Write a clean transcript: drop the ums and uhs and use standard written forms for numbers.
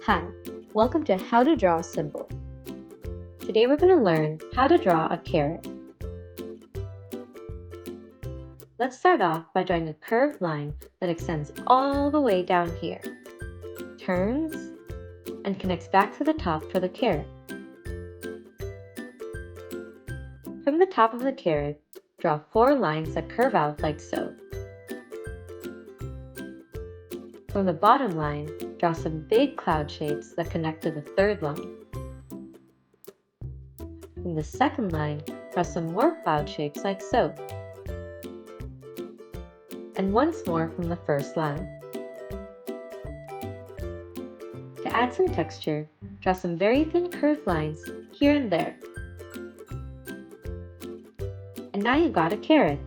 Hi, welcome to How to Draw a Symbol. Today we're going to learn how to draw a carrot. Let's start off by drawing a curved line that extends all the way down here, turns, and connects back to the top for the carrot. From the top of the carrot, draw 4 lines that curve out like so. From the bottom line, draw some big cloud shapes that connect to the third line. From the second line, draw some more cloud shapes like so. And once more from the first line. To add some texture, draw some very thin curved lines here and there. And now you've got a carrot.